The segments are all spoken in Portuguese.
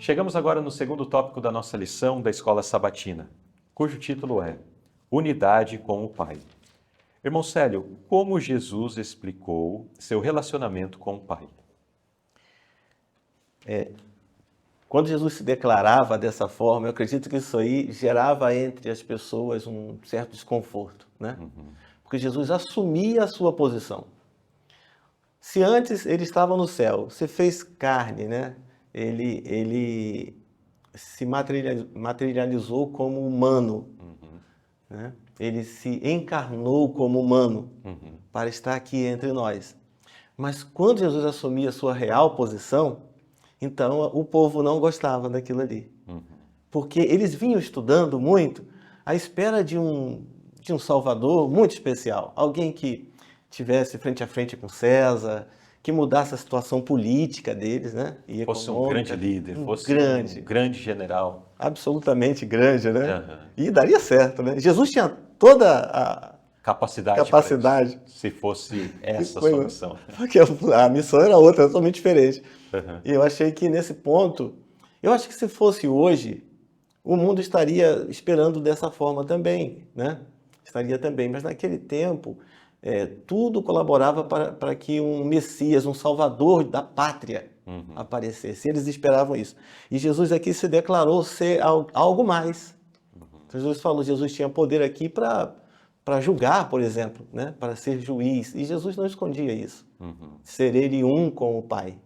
Chegamos agora no segundo tópico da nossa lição da Escola Sabatina, cujo título é Unidade com o Pai. Irmão Célio, como Jesus explicou seu relacionamento com o Pai? Quando Jesus se declarava dessa forma, eu acredito que isso aí gerava entre as pessoas um certo desconforto, né? Porque Jesus assumia a sua posição. Se antes ele estava no céu, se fez carne, né? Ele se materializou como humano, né? Ele se encarnou como humano para estar aqui entre nós. Mas quando Jesus assumia a sua real posição, então o povo não gostava daquilo ali. Porque eles vinham estudando muito à espera de um Salvador muito especial. Alguém que tivesse frente a frente com César, que mudasse a situação política deles, né? E Fosse um grande econômica. líder, fosse Grande, um grande general. absolutamente grande, né? Aham. E daria certo, né? Jesus tinha toda a Capacidade para capacidade. isso, se fosse essa a Foi, sua né? missão. Porque a missão era outra, totalmente diferente. Aham. E eu achei que nesse ponto, eu acho que se fosse hoje, o mundo estaria esperando dessa forma também, né? Estaria também, mas naquele tempo, tudo colaborava para que um Messias, um Salvador da pátria aparecesse. Eles esperavam isso. E Jesus aqui se declarou ser algo mais. Jesus falou, Jesus tinha poder aqui para julgar, por exemplo, né? Para ser juiz. E Jesus não escondia isso. Ser ele um com o Pai.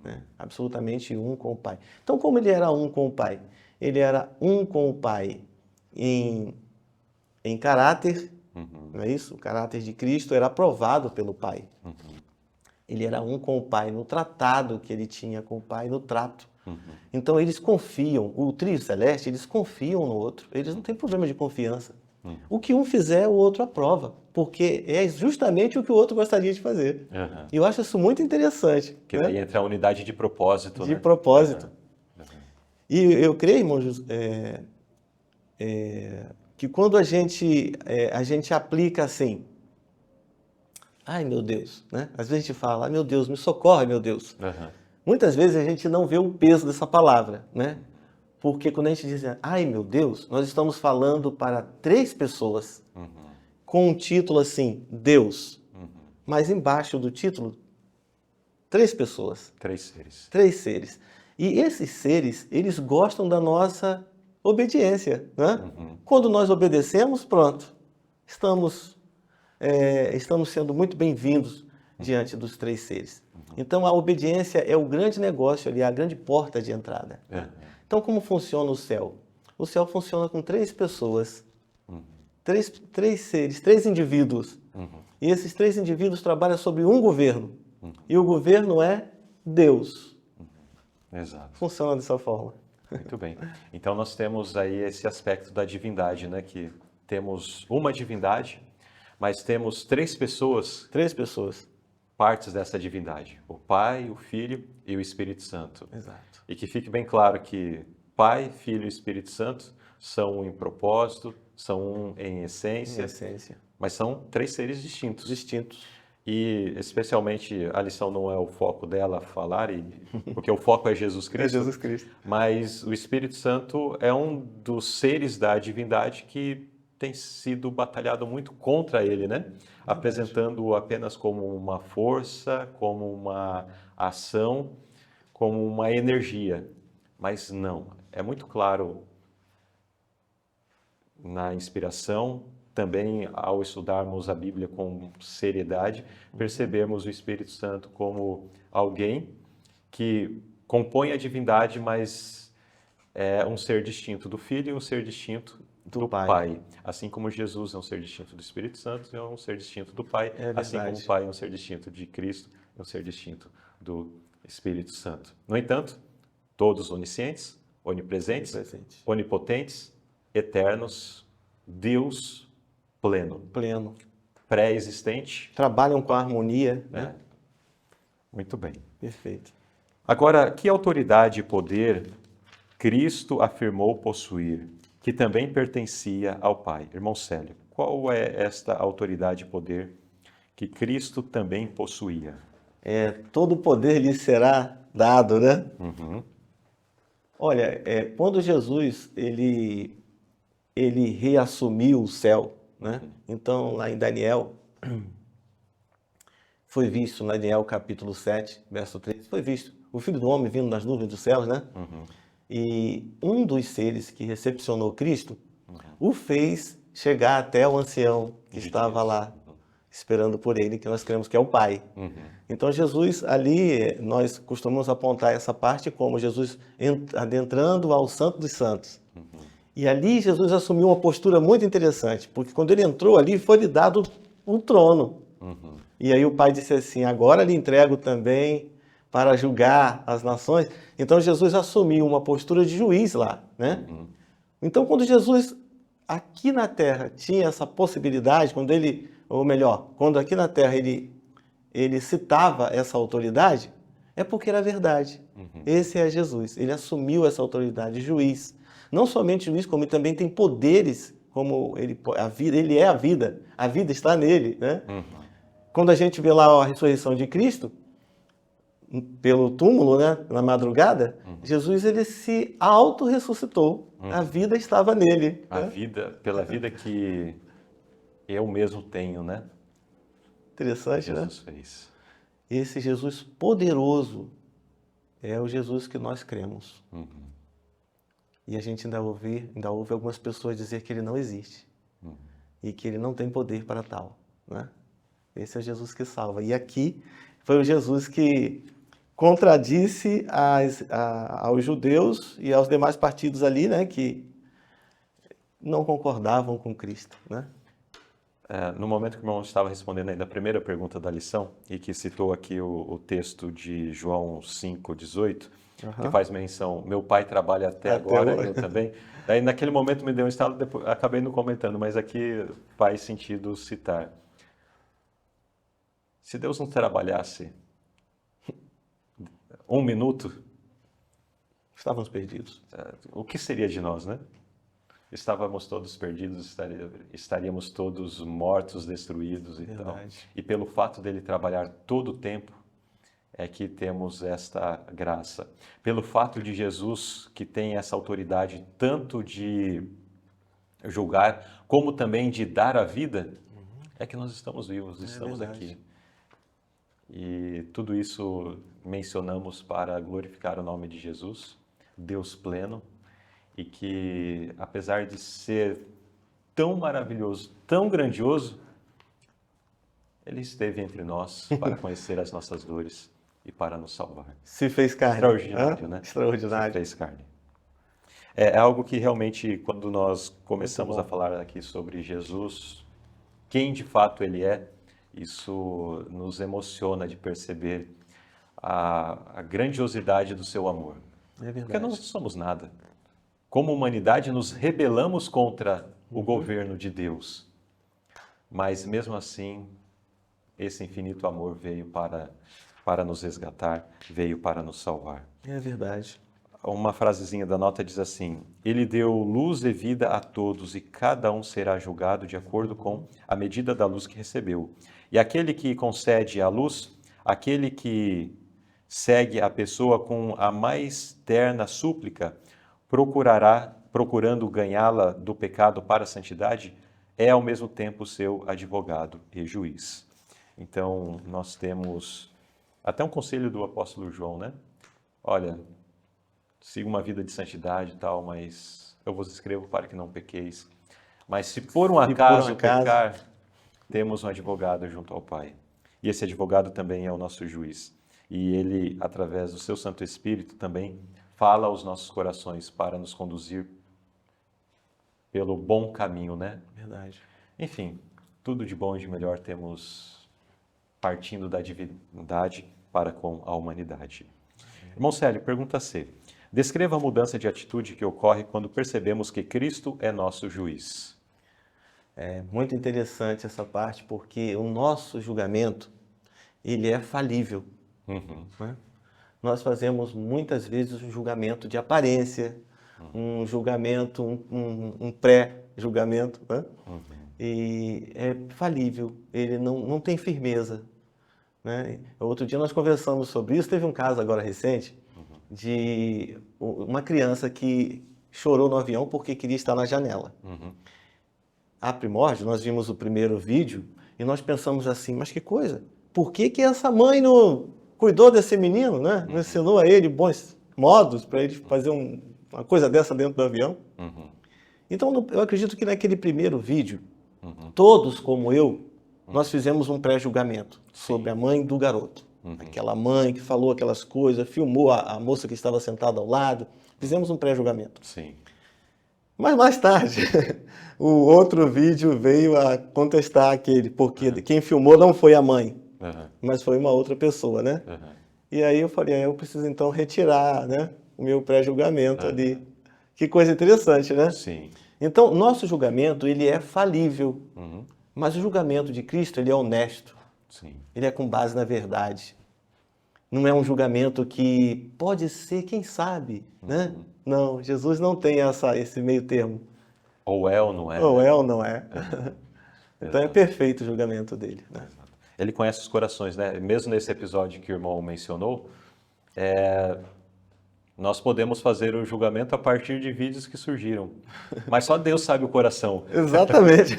Né? Absolutamente um com o Pai. Então, como ele era um com o Pai? Ele era um com o Pai em caráter, não é isso? O caráter de Cristo era aprovado pelo Pai. Ele era um com o Pai no tratado que ele tinha com o Pai, no trato. Então eles confiam, o trio celeste, eles confiam no outro, eles não têm problema de confiança. O que um fizer, o outro aprova, porque é justamente o que o outro gostaria de fazer. Aham. E eu acho isso muito interessante. Que né? daí entra a unidade de propósito, De né? propósito. Aham. E eu creio, irmãos, que quando a gente aplica assim, ai meu Deus, né? Às vezes a gente fala, ai meu Deus, me socorre, meu Deus. Aham. Muitas vezes a gente não vê o peso dessa palavra, né? Porque quando a gente diz, ai meu Deus, nós estamos falando para 3 pessoas com um título assim, Deus. Mas embaixo do título, 3 pessoas, 3 seres. 3 seres. E esses seres, eles gostam da nossa obediência, né? Quando nós obedecemos, pronto, estamos sendo muito bem-vindos diante dos 3 seres. Então, a obediência é o grande negócio ali, a grande porta de entrada. Então, como funciona o céu? O céu funciona com 3 pessoas, 3 seres, 3 indivíduos. E esses 3 indivíduos trabalham sobre um governo. E o governo é Deus. Exato. Funciona dessa forma. Muito bem. Então nós temos aí esse aspecto da divindade, né? Que temos uma divindade, mas temos 3 pessoas, 3 pessoas. partes dessa divindade: o Pai, o Filho e o Espírito Santo. Exato. E que fique bem claro que Pai, Filho e Espírito Santo são um em propósito, são um em essência, Em essência. mas são 3 seres distintos. Distintos. E especialmente a lição não é o foco dela falar, porque o foco é Jesus Cristo. É Jesus Cristo. Mas o Espírito Santo é um dos seres da divindade que tem sido batalhado muito contra ele, né? Apresentando-o apenas como uma força, como uma ação, como uma energia. Mas não, é muito claro na inspiração, também ao estudarmos a Bíblia com seriedade, percebemos o Espírito Santo como alguém que compõe a divindade, mas é um ser distinto do Filho e um ser distinto do Pai. Assim como Jesus é um ser distinto do Espírito Santo, é um ser distinto do Pai, assim como o Pai é um ser distinto de Cristo, é um ser distinto do Espírito Santo. No entanto, todos oniscientes, onipresentes, onipotentes, eternos, Deus pleno, pré-existente. Trabalham com a harmonia, né? Muito bem. Perfeito. Agora, que autoridade e poder Cristo afirmou possuir, que também pertencia ao Pai? Irmão Célio, qual é esta autoridade e poder que Cristo também possuía? Todo o poder lhe será dado, né? Olha, quando Jesus ele reassumiu o céu, né? Então, lá em Daniel, foi visto, na Daniel capítulo 7, verso 3, foi visto o Filho do Homem vindo nas nuvens dos céus, né? E um dos seres que recepcionou Cristo o fez chegar até o ancião que estava lá, esperando por ele, que nós cremos que é o Pai. Então, Jesus, ali, nós costumamos apontar essa parte como Jesus adentrando ao Santo dos Santos. E ali Jesus assumiu uma postura muito interessante, porque quando ele entrou ali, foi-lhe dado um trono. E aí o Pai disse assim, agora lhe entrego também para julgar as nações. Então Jesus assumiu uma postura de juiz lá, né? Então quando Jesus aqui na Terra tinha essa possibilidade, quando ele, ou melhor, quando aqui na Terra ele citava essa autoridade, é porque era verdade. Esse é Jesus, ele assumiu essa autoridade de juiz. Não somente juiz, como ele também tem poderes, como ele é a vida está nele, né? Quando a gente vê lá a ressurreição de Cristo, pelo túmulo, né, na madrugada, Jesus ele se auto-ressuscitou. A vida estava nele. A né? vida, pela vida que eu mesmo tenho, né? Interessante, Jesus né? fez. Esse Jesus poderoso é o Jesus que nós cremos. E a gente ainda ouve algumas pessoas dizer que ele não existe. E que ele não tem poder para tal, né? Esse é o Jesus que salva. E aqui foi o Jesus que contradisse aos judeus e aos demais partidos ali, né, que não concordavam com Cristo, né? No momento que o irmão estava respondendo ainda a primeira pergunta da lição, e que citou aqui o texto de João 5,18, que faz menção, meu pai trabalha até agora, hoje. eu também. Daí naquele momento me deu um estalo, depois, acabei não comentando, mas aqui faz sentido citar. Se Deus não trabalhasse um minuto, Estávamos perdidos. o que seria de nós, né? Estávamos todos perdidos, estaríamos todos mortos, destruídos e tal. E pelo fato dele trabalhar todo o tempo, é que temos esta graça. Pelo fato de Jesus, que tem essa autoridade tanto de julgar, como também de dar a vida, é que nós estamos vivos, estamos aqui. E tudo isso mencionamos para glorificar o nome de Jesus, Deus pleno, e que, apesar de ser tão maravilhoso, tão grandioso, Ele esteve entre nós para conhecer as nossas dores e para nos salvar. Se fez carne. Extraordinário, né? Extraordinário. Se fez carne. É algo que realmente, quando nós começamos a falar aqui sobre Jesus, quem de fato Ele é, isso nos emociona de perceber a grandiosidade do seu amor. É verdade. Porque nós não somos nada. Como humanidade, nos rebelamos contra o governo de Deus. Mas, mesmo assim, esse infinito amor veio para nos resgatar, veio para nos salvar. É verdade. Uma frasezinha da nota diz assim: Ele deu luz e vida a todos, e cada um será julgado de acordo com a medida da luz que recebeu. E aquele que concede a luz, aquele que segue a pessoa com a mais terna súplica, procurando ganhá-la do pecado para a santidade, é ao mesmo tempo seu advogado e juiz. Então, nós temos até um conselho do apóstolo João, né? Olha, siga uma vida de santidade e tal, mas eu vos escrevo para que não pequeis. Mas se por um acaso pecar, temos um advogado junto ao Pai. E esse advogado também é o nosso juiz. E ele, através do seu Santo Espírito, também fala aos nossos corações para nos conduzir pelo bom caminho, né? Verdade. Enfim, tudo de bom e de melhor temos partindo da divindade para com a humanidade. Irmão Célio, pergunta C. Descreva a mudança de atitude que ocorre quando percebemos que Cristo é nosso juiz. É muito interessante essa parte, porque o nosso julgamento, ele é falível. Né? Nós fazemos muitas vezes um julgamento de aparência, um julgamento, um pré-julgamento, né? E é falível, ele não tem firmeza. Né? Outro dia nós conversamos sobre isso, teve um caso agora recente, de uma criança que chorou no avião porque queria estar na janela. A primórdio, nós vimos o primeiro vídeo e nós pensamos assim, mas que coisa, por que que essa mãe não cuidou desse menino, né? Não ensinou a ele bons modos para ele fazer uma coisa dessa dentro do avião? Então, eu acredito que naquele primeiro vídeo, todos como eu, nós fizemos um pré-julgamento sobre a mãe do garoto. Aquela mãe que falou aquelas coisas, filmou a moça que estava sentada ao lado, fizemos um pré-julgamento. Sim. Mas mais tarde, o outro vídeo veio a contestar aquele, porque quem filmou não foi a mãe, mas foi uma outra pessoa, né? E aí eu falei, eu preciso então retirar, né, o meu pré-julgamento ali. Que coisa interessante, né? Sim. Então, nosso julgamento, ele é falível, mas o julgamento de Cristo, ele é honesto. Sim. Ele é com base na verdade. Não é um julgamento que pode ser, quem sabe, né? Não, Jesus não tem esse meio termo. Ou é ou não é. Ou é ou não é. Então é perfeito o julgamento dele, né? Ele conhece os corações, né? Mesmo nesse episódio que o irmão mencionou, nós podemos fazer o julgamento a partir de vídeos que surgiram. Mas só Deus sabe o coração. Exatamente.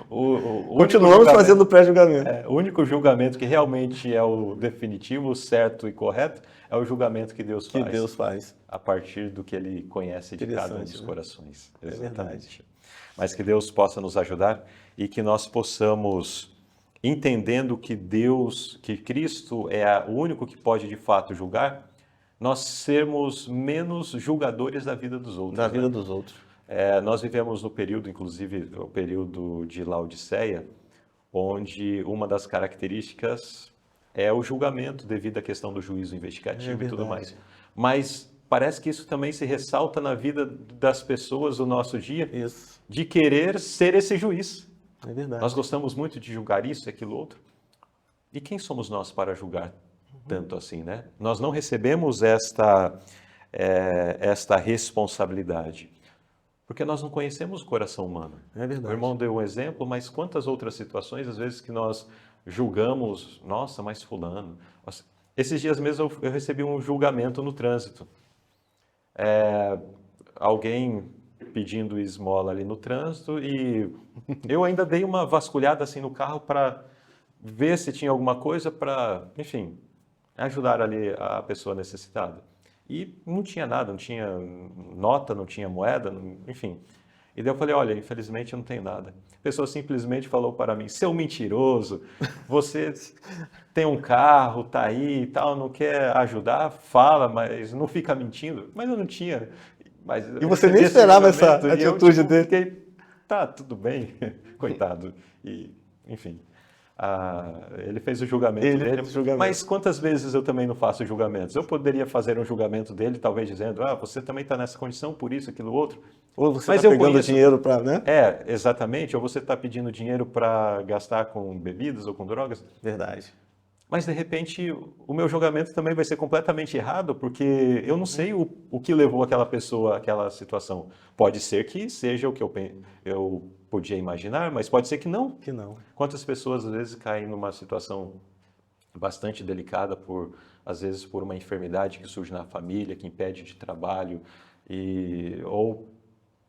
Continuamos fazendo o pré-julgamento. O único julgamento que realmente é o definitivo, certo e correto, é o julgamento que Deus faz. Que Deus faz. A partir do que Ele conhece de cada um dos corações. É verdade. Mas que Deus possa nos ajudar e que nós possamos, entendendo que que Cristo é o único que pode de fato julgar, nós sermos menos julgadores da vida dos outros. Da vida dos outros. Nós vivemos no período, inclusive, o período de Laodiceia, onde uma das características é o julgamento devido à questão do juízo investigativo e tudo mais. Mas parece que isso também se ressalta na vida das pessoas do nosso dia, de querer ser esse juiz. É verdade. Nós gostamos muito de julgar isso e aquilo outro. E quem somos nós para julgar tanto assim, né? Nós não recebemos esta responsabilidade. Porque nós não conhecemos o coração humano. É verdade. O irmão deu um exemplo, mas quantas outras situações, às vezes, que nós julgamos, nossa, mas fulano. Nossa. Esses dias mesmo eu recebi um julgamento no trânsito. Alguém pedindo esmola ali no trânsito e eu ainda dei uma vasculhada assim no carro para ver se tinha alguma coisa para, enfim, ajudar ali a pessoa necessitada. E não tinha nada, não tinha nota, não tinha moeda, enfim. E daí eu falei, olha, infelizmente eu não tenho nada. A pessoa simplesmente falou para mim, seu mentiroso, você tem um carro, tá aí e tal, não quer ajudar? Fala, mas não fica mentindo. Mas eu não tinha. Mas e você nem esperava essa atitude dele. Fiquei, tá, tudo bem, coitado. E, enfim. Ele fez o julgamento dele, mas quantas vezes eu também não faço julgamentos? Eu poderia fazer um julgamento dele, talvez dizendo, você também está nessa condição, por isso, aquilo, outro. Ou você está pegando dinheiro para, né? Exatamente, ou você está pedindo dinheiro para gastar com bebidas ou com drogas. Verdade. Mas, de repente, o meu julgamento também vai ser completamente errado, porque eu não sei o que levou aquela pessoa àquela situação. Pode ser que seja o que eu podia imaginar, mas pode ser que não. Que não. Quantas pessoas, às vezes, caem numa situação bastante delicada, às vezes, por uma enfermidade que surge na família, que impede de trabalho,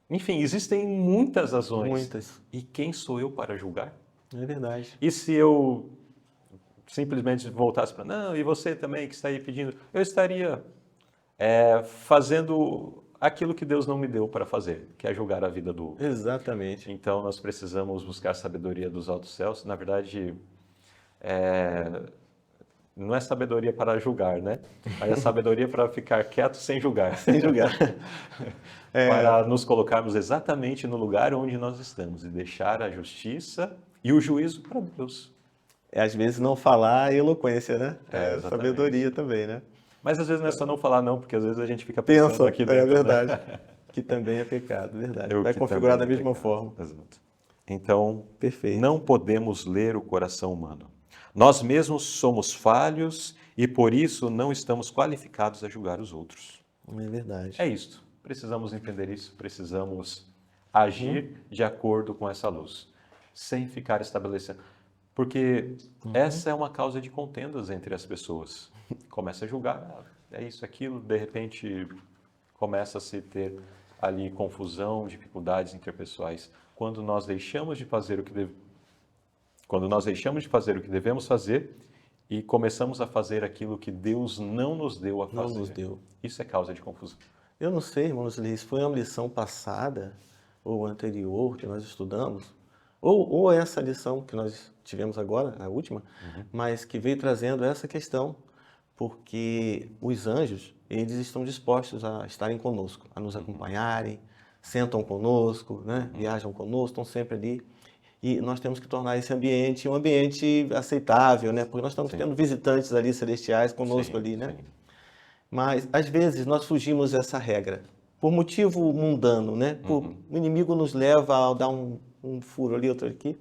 enfim, existem muitas razões. Muitas. E quem sou eu para julgar? É verdade. E se eu simplesmente voltasse para, não, e você também que está aí pedindo, eu estaria fazendo aquilo que Deus não me deu para fazer, que é julgar a vida do outro. Exatamente. Então, nós precisamos buscar a sabedoria dos altos céus. Na verdade, não é sabedoria para julgar, né? Mas é sabedoria para ficar quieto sem julgar. Sem julgar. Para nos colocarmos exatamente no lugar onde nós estamos e deixar a justiça e o juízo para Deus. Às vezes não falar é eloquência, né? Sabedoria também, né? Mas às vezes não é só não falar não, porque às vezes a gente fica pensando aqui dentro. É verdade. Né? Que também é pecado, verdade. Vai configurar da mesma forma. Exato. Então, perfeito. Não podemos ler o coração humano. Nós mesmos somos falhos e por isso não estamos qualificados a julgar os outros. É verdade. É isto. Precisamos entender isso, precisamos agir de acordo com essa luz, sem ficar estabelecendo. Porque essa é uma causa de contendas entre as pessoas. Começa a julgar, é isso, aquilo, de repente começa a se ter ali confusão, dificuldades interpessoais. Quando nós deixamos de fazer o que devemos fazer e começamos a fazer aquilo que Deus não nos deu a fazer. Não nos deu. Isso é causa de confusão. Eu não sei, irmãos, se foi uma lição passada ou anterior que nós estudamos, ou essa lição que nós tivemos agora, a última, mas que veio trazendo essa questão, porque os anjos, eles estão dispostos a estarem conosco, a nos acompanharem, sentam conosco, né? Viajam conosco, estão sempre ali. E nós temos que tornar esse ambiente um ambiente aceitável, né? Porque nós estamos tendo visitantes ali celestiais conosco ali, né? Sim. Mas às vezes nós fugimos dessa regra por motivo mundano, né? O inimigo nos leva a dar um furo ali, outro aqui.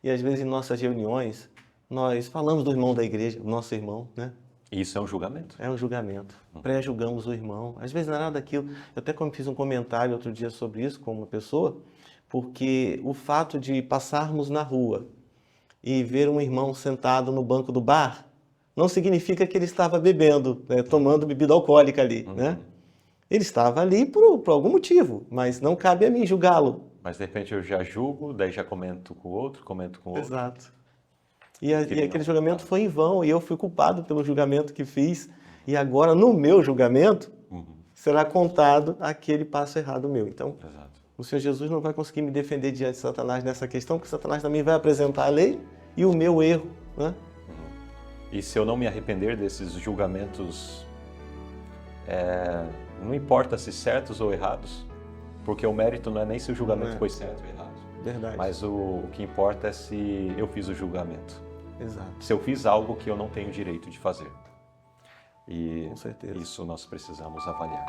E às vezes em nossas reuniões nós falamos do irmão da igreja, do nosso irmão, né? Isso é um julgamento. É um julgamento. Pré-julgamos o irmão. Às vezes não é nada daquilo. Eu até fiz um comentário outro dia sobre isso com uma pessoa, porque o fato de passarmos na rua e ver um irmão sentado no banco do bar não significa que ele estava bebendo, né, tomando bebida alcoólica ali, né? Ele estava ali por algum motivo, mas não cabe a mim julgá-lo. Mas de repente eu já julgo, daí já comento com o outro. Exato. E aquele julgamento foi em vão, e eu fui culpado pelo julgamento que fiz, e agora no meu julgamento será contado aquele passo errado meu. Então, Exato. o Senhor Jesus não vai conseguir me defender diante de Satanás nessa questão, porque Satanás também vai apresentar a lei e o meu erro, né? E se eu não me arrepender desses julgamentos, não importa se certos ou errados, porque o mérito não é nem se o julgamento foi certo ou errado. Verdade. Mas o que importa é se eu fiz o julgamento. Exato. Se eu fiz algo que eu não tenho direito de fazer. E Com certeza. isso nós precisamos avaliar.